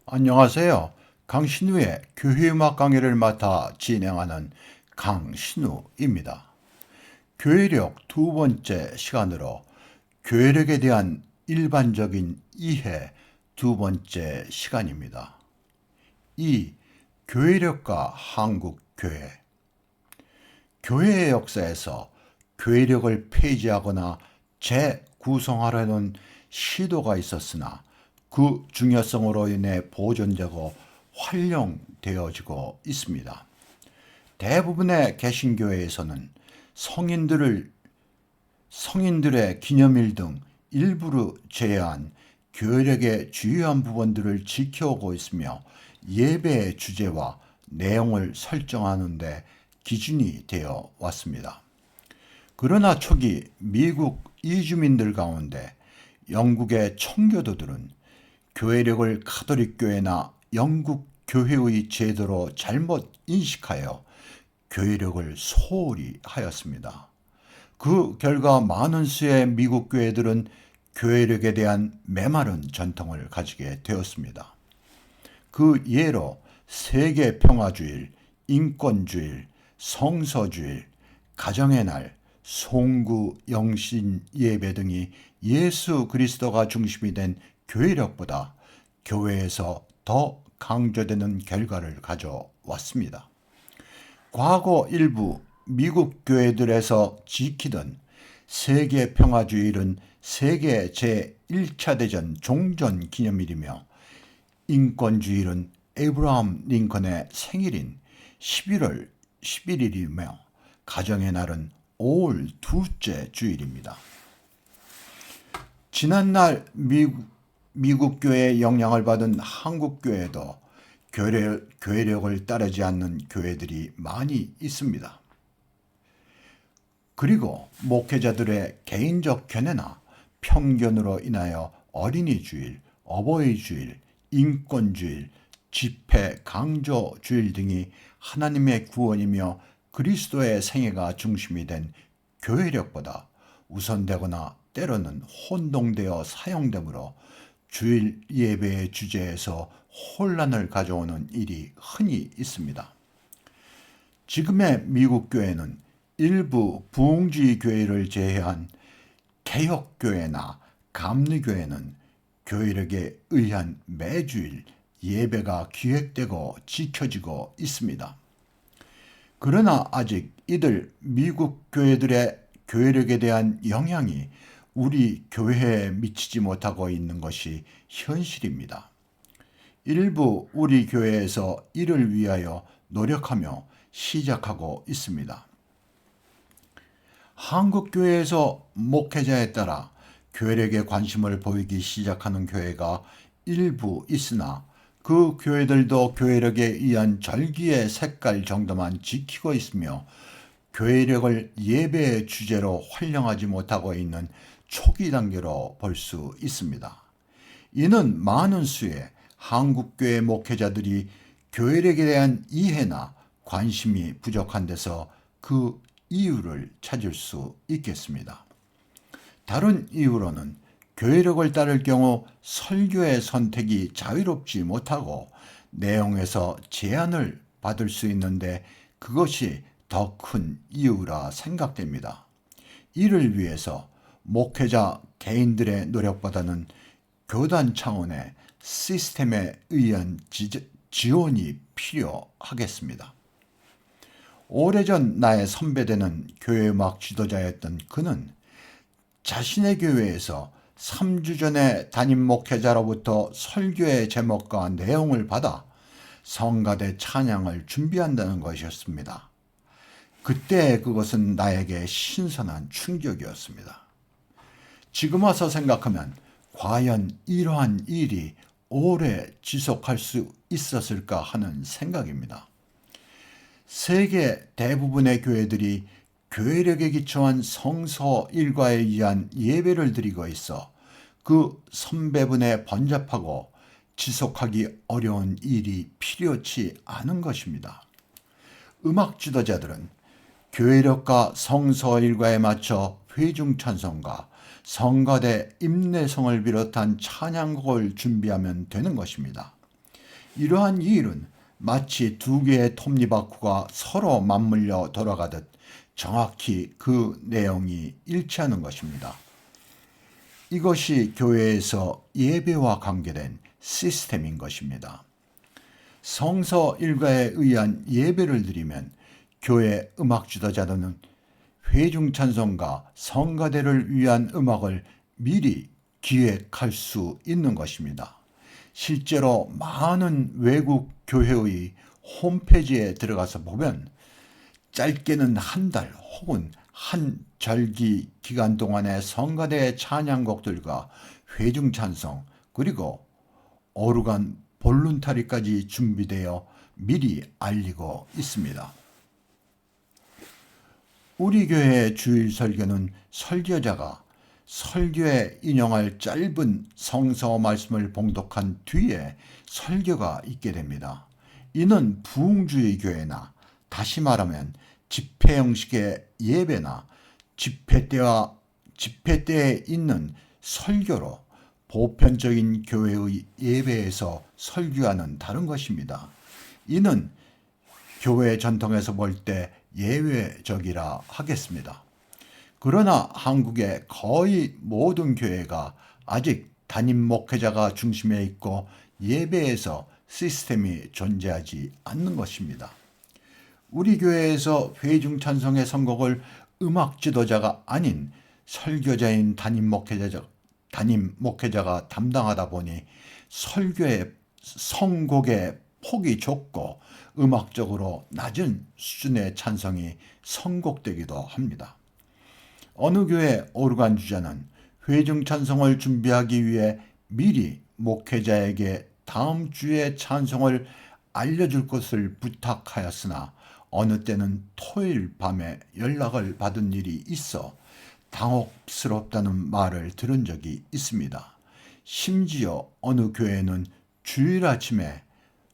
안녕하세요. 강신우의 교회음악 강의를 맡아 진행하는 강신우입니다. 교회력 두 번째 시간으로 교회력에 대한 일반적인 이해 두 번째 시간입니다. 이 교회력과 한국교회. 교회의 역사에서 교회력을 폐지하거나 재구성하려는 시도가 있었으나 그 중요성으로 인해 보존되고 활용되어지고 있습니다. 대부분의 개신교회에서는 성인들의 기념일 등 일부를 제외한 교회력의 주요한 부분들을 지켜오고 있으며 예배의 주제와 내용을 설정하는 데 기준이 되어 왔습니다. 그러나 초기 미국 이주민들 가운데 영국의 청교도들은 교회력을 가톨릭 교회나 영국 교회의 제도로 잘못 인식하여 교회력을 소홀히 하였습니다. 그 결과 많은 수의 미국 교회들은 교회력에 대한 메마른 전통을 가지게 되었습니다. 그 예로 세계평화주일, 인권주일, 성서주일, 가정의 날, 송구, 영신, 예배 등이 예수 그리스도가 중심이 된 교회력보다 교회에서 더 강조되는 결과를 가져왔습니다. 과거 일부 미국 교회들에서 지키던 세계평화주일은 세계 제1차 대전 종전 기념일이며 인권주일은 에이브라함 링컨의 생일인 11월 11일이며 가정의 날은 5월 둘째 주일입니다. 지난날 미국 교회의 영향을 받은 한국 교회도 교회력을 따르지 않는 교회들이 많이 있습니다. 그리고 목회자들의 개인적 견해나 편견으로 인하여 어린이주일, 어버이주일, 인권주일, 집회 강조주일 등이 하나님의 구원이며 그리스도의 생애가 중심이 된 교회력보다 우선되거나 때로는 혼동되어 사용되므로 주일 예배의 주제에서 혼란을 가져오는 일이 흔히 있습니다. 지금의 미국 교회는 일부 부흥주의 교회를 제외한 개혁교회나 감리교회는 교회력에 의한 매주일 예배가 기획되고 지켜지고 있습니다. 그러나 아직 이들 미국 교회들의 교회력에 대한 영향이 우리 교회에 미치지 못하고 있는 것이 현실입니다. 일부 우리 교회에서 이를 위하여 노력하며 시작하고 있습니다. 한국 교회에서 목회자에 따라 교회력에 관심을 보이기 시작하는 교회가 일부 있으나 그 교회들도 교회력에 의한 절기의 색깔 정도만 지키고 있으며 교회력을 예배의 주제로 활용하지 못하고 있는 초기 단계로 볼 수 있습니다. 이는 많은 수의 한국교회 목회자들이 교회력에 대한 이해나 관심이 부족한 데서 그 이유를 찾을 수 있겠습니다. 다른 이유로는 교회력을 따를 경우 설교의 선택이 자유롭지 못하고 내용에서 제한을 받을 수 있는데 그것이 더 큰 이유라 생각됩니다. 이를 위해서 목회자 개인들의 노력보다는 교단 차원의 시스템에 의한 지원이 필요하겠습니다. 오래전 나의 선배되는 교회음악 지도자였던 그는 자신의 교회에서 3주 전에 담임 목회자로부터 설교의 제목과 내용을 받아 성가대 찬양을 준비한다는 것이었습니다. 그때 그것은 나에게 신선한 충격이었습니다. 지금 와서 생각하면 과연 이러한 일이 오래 지속할 수 있었을까 하는 생각입니다. 세계 대부분의 교회들이 교회력에 기초한 성서 일과에 의한 예배를 드리고 있어 그 선배분의 번잡하고 지속하기 어려운 일이 필요치 않은 것입니다. 음악 지도자들은 교회력과 성서 일과에 맞춰 회중 찬송가, 성가대 임내성을 비롯한 찬양곡을 준비하면 되는 것입니다. 이러한 이일은 마치 두 개의 톱니바퀴가 서로 맞물려 돌아가듯 정확히 그 내용이 일치하는 것입니다. 이것이 교회에서 예배와 관계된 시스템인 것입니다. 성서 일가에 의한 예배를 드리면 교회 음악 지도자들은 회중 찬송가 성가대를 위한 음악을 미리 기획할 수 있는 것입니다. 실제로 많은 외국 교회의 홈페이지에 들어가서 보면 짧게는 한 달 혹은 한 절기 기간 동안의 성가대 찬양곡들과 회중 찬송 그리고 오르간 볼룬타리까지 준비되어 미리 알리고 있습니다. 우리 교회의 주일 설교는 설교자가 설교에 인용할 짧은 성서 말씀을 봉독한 뒤에 설교가 있게 됩니다. 이는 부흥주의 교회나 다시 말하면 집회 형식의 예배나 집회 때에 있는 설교로 보편적인 교회의 예배에서 설교와는 다른 것입니다. 이는 교회 전통에서 볼 때 예외적이라 하겠습니다. 그러나 한국의 거의 모든 교회가 아직 담임 목회자가 중심에 있고 예배에서 시스템이 존재하지 않는 것입니다. 우리 교회에서 회중 찬송의 선곡을 음악 지도자가 아닌 설교자인 담임 목회자가 담당하다 보니 설교의 선곡의 폭이 좁고 음악적으로 낮은 수준의 찬송이 선곡되기도 합니다. 어느 교회 오르간 주자는 회중 찬송을 준비하기 위해 미리 목회자에게 다음 주에 찬송을 알려줄 것을 부탁하였으나 어느 때는 토요일 밤에 연락을 받은 일이 있어 당혹스럽다는 말을 들은 적이 있습니다. 심지어 어느 교회는 주일 아침에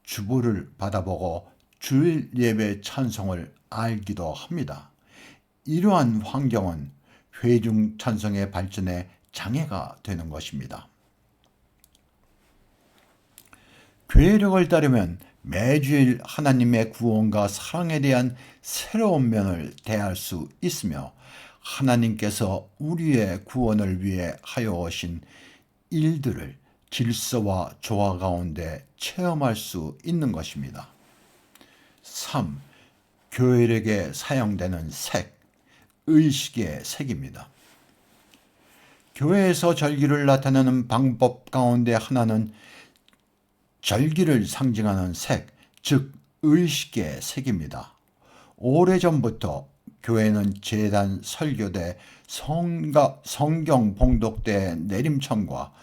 주보를 받아보고 주일 예배 찬송을 알기도 합니다. 이러한 환경은 회중 찬송의 발전에 장애가 되는 것입니다. 교회력을 따르면 매주일 하나님의 구원과 사랑에 대한 새로운 면을 대할 수 있으며 하나님께서 우리의 구원을 위해 하여 오신 일들을 질서와 조화 가운데 체험할 수 있는 것입니다. 3. 교회력에 사용되는 색, 의식의 색입니다. 교회에서 절기를 나타내는 방법 가운데 하나는 절기를 상징하는 색, 즉 의식의 색입니다. 오래전부터 교회는 제단 설교대, 성경 봉독대 내림천과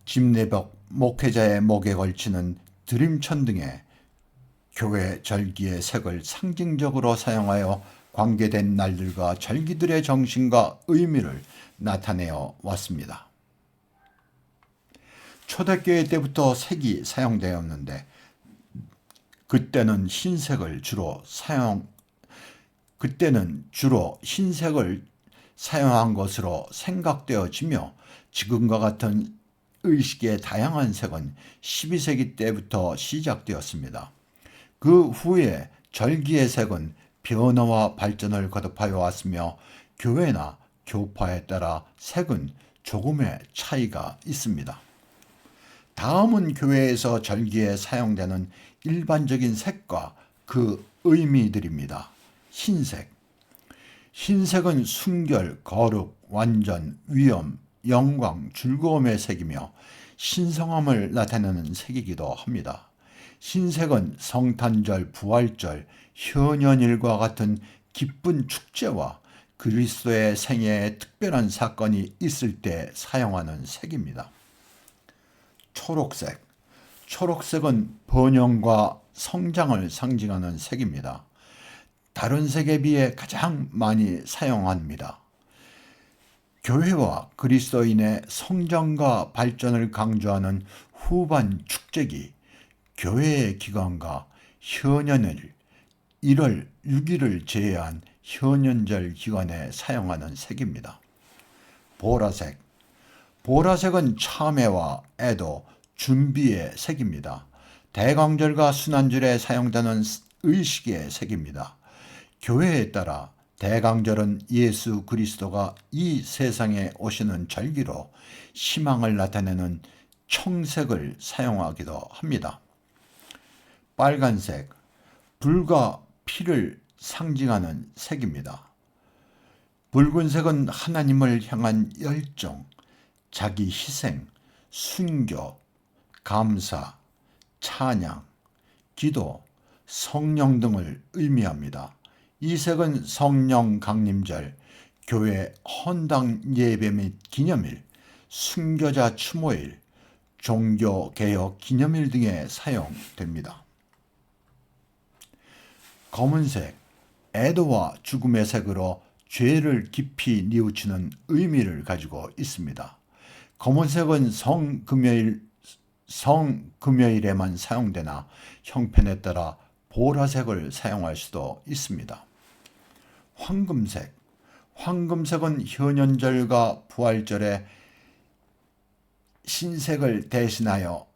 집내벽 목회자의 목에 걸치는 드림천 등의 교회 절기의 색을 상징적으로 사용하여 관계된 날들과 절기들의 정신과 의미를 나타내어 왔습니다. 초대교회 때부터 색이 사용되었는데 그때는 주로 흰색을 사용한 것으로 생각되어지며 지금과 같은 의식의 다양한 색은 12세기 때부터 시작되었습니다. 그 후에 절기의 색은 변화와 발전을 거듭하여 왔으며 교회나 교파에 따라 색은 조금의 차이가 있습니다. 다음은 교회에서 절기에 사용되는 일반적인 색과 그 의미들입니다. 흰색. 흰색은 순결, 거룩, 완전, 위엄, 영광, 즐거움의 색이며 신성함을 나타내는 색이기도 합니다. 흰색은 성탄절, 부활절, 현연일과 같은 기쁜 축제와 그리스도의 생애에 특별한 사건이 있을 때 사용하는 색입니다. 초록색. 초록색은 번영과 성장을 상징하는 색입니다. 다른 색에 비해 가장 많이 사용합니다. 교회와 그리스도인의 성장과 발전을 강조하는 후반 축제기, 교회의 기간과 현연일, 1월 6일을 제외한 현연절 기간에 사용하는 색입니다. 보라색. 보라색은 참회와 애도, 준비의 색입니다. 대강절과 순환절에 사용되는 의식의 색입니다. 교회에 따라 대강절은 예수 그리스도가 이 세상에 오시는 절기로 희망을 나타내는 청색을 사용하기도 합니다. 빨간색, 불과 피를 상징하는 색입니다. 붉은색은 하나님을 향한 열정, 자기 희생, 순교, 감사, 찬양, 기도, 성령 등을 의미합니다. 이 색은 성령 강림절, 교회 헌당 예배 및 기념일, 순교자 추모일, 종교개혁 기념일 등에 사용됩니다. 검은색, 애도와 죽음의 색으로 죄를 깊이 뉘우치는 의미를 가지고 있습니다. 검은색은 성금요일에만 사용되나 형편에 따라 보라색을 사용할 수도 있습니다. 황금색, 황금색은 현현절과 부활절에 흰색을 대신하여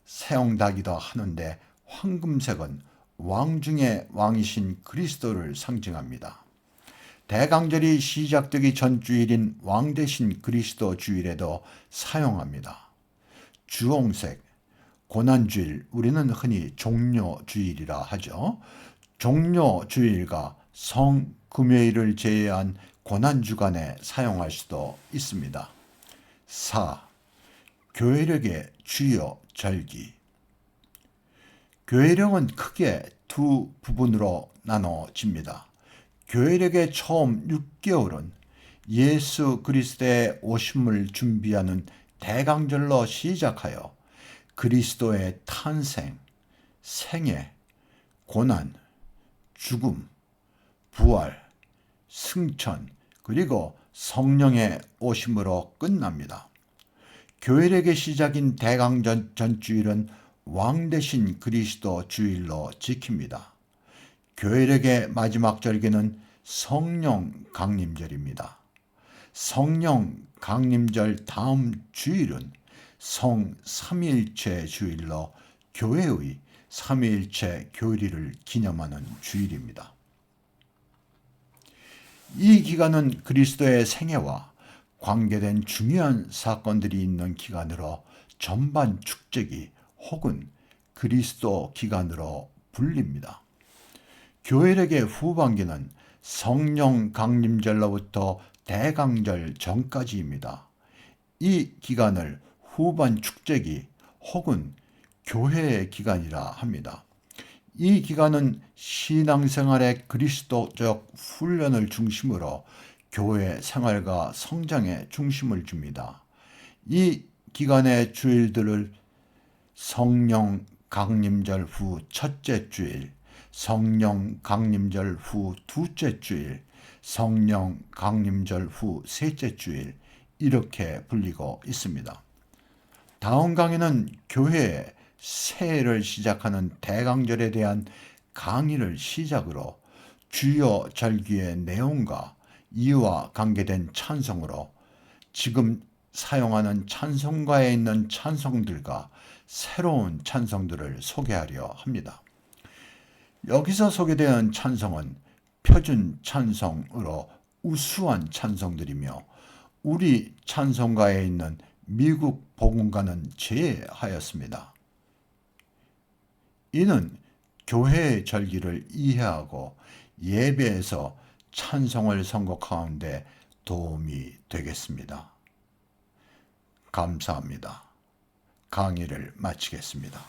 사용되기도 하는데 황금색은 왕 중의 왕이신 그리스도를 상징합니다. 대강절이 시작되기 전 주일인 왕 대신 그리스도 주일에도 사용합니다. 주홍색, 고난주일, 우리는 흔히 종료주일이라 하죠. 종료주일과 성금요일을 제외한 고난주간에 사용할 수도 있습니다. 4. 교회력의 주요 절기. 교회력은 크게 두 부분으로 나눠집니다. 교회력의 처음 6개월은 예수 그리스도의 오심을 준비하는 대강절로 시작하여 그리스도의 탄생, 생애, 고난, 죽음, 부활, 승천, 그리고 성령의 오심으로 끝납니다. 교회력의 시작인 대강절 전주일은 왕 대신 그리스도 주일로 지킵니다. 교회력의 마지막 절기는 성령 강림절입니다. 성령 강림절 다음 주일은 성 삼위일체 주일로 교회의 삼위일체 교리를 기념하는 주일입니다. 이 기간은 그리스도의 생애와 관계된 중요한 사건들이 있는 기간으로 전반 축제기 혹은 그리스도 기간으로 불립니다. 교회력의 후반기는 성령 강림절로부터 대강절 전까지입니다. 이 기간을 후반 축제기 혹은 교회의 기간이라 합니다. 이 기간은 신앙생활의 그리스도적 훈련을 중심으로 교회 생활과 성장에 중심을 줍니다. 이 기간의 주일들을 성령 강림절 후 첫째 주일, 성령 강림절 후 둘째 주일, 성령 강림절 후 셋째 주일 이렇게 불리고 있습니다. 다음 강의는 교회의 새해를 시작하는 대강절에 대한 강의를 시작으로 주요 절기의 내용과 이와 관계된 찬송으로 지금 사용하는 찬송가에 있는 찬송들과 새로운 찬송들을 소개하려 합니다. 여기서 소개되는 찬송은 표준 찬송으로 우수한 찬송들이며 우리 찬송가에 있는 미국 복음가는 제외하였습니다. 이는 교회의 절기를 이해하고 예배에서 찬송을 선곡하는 데 도움이 되겠습니다. 감사합니다. 강의를 마치겠습니다.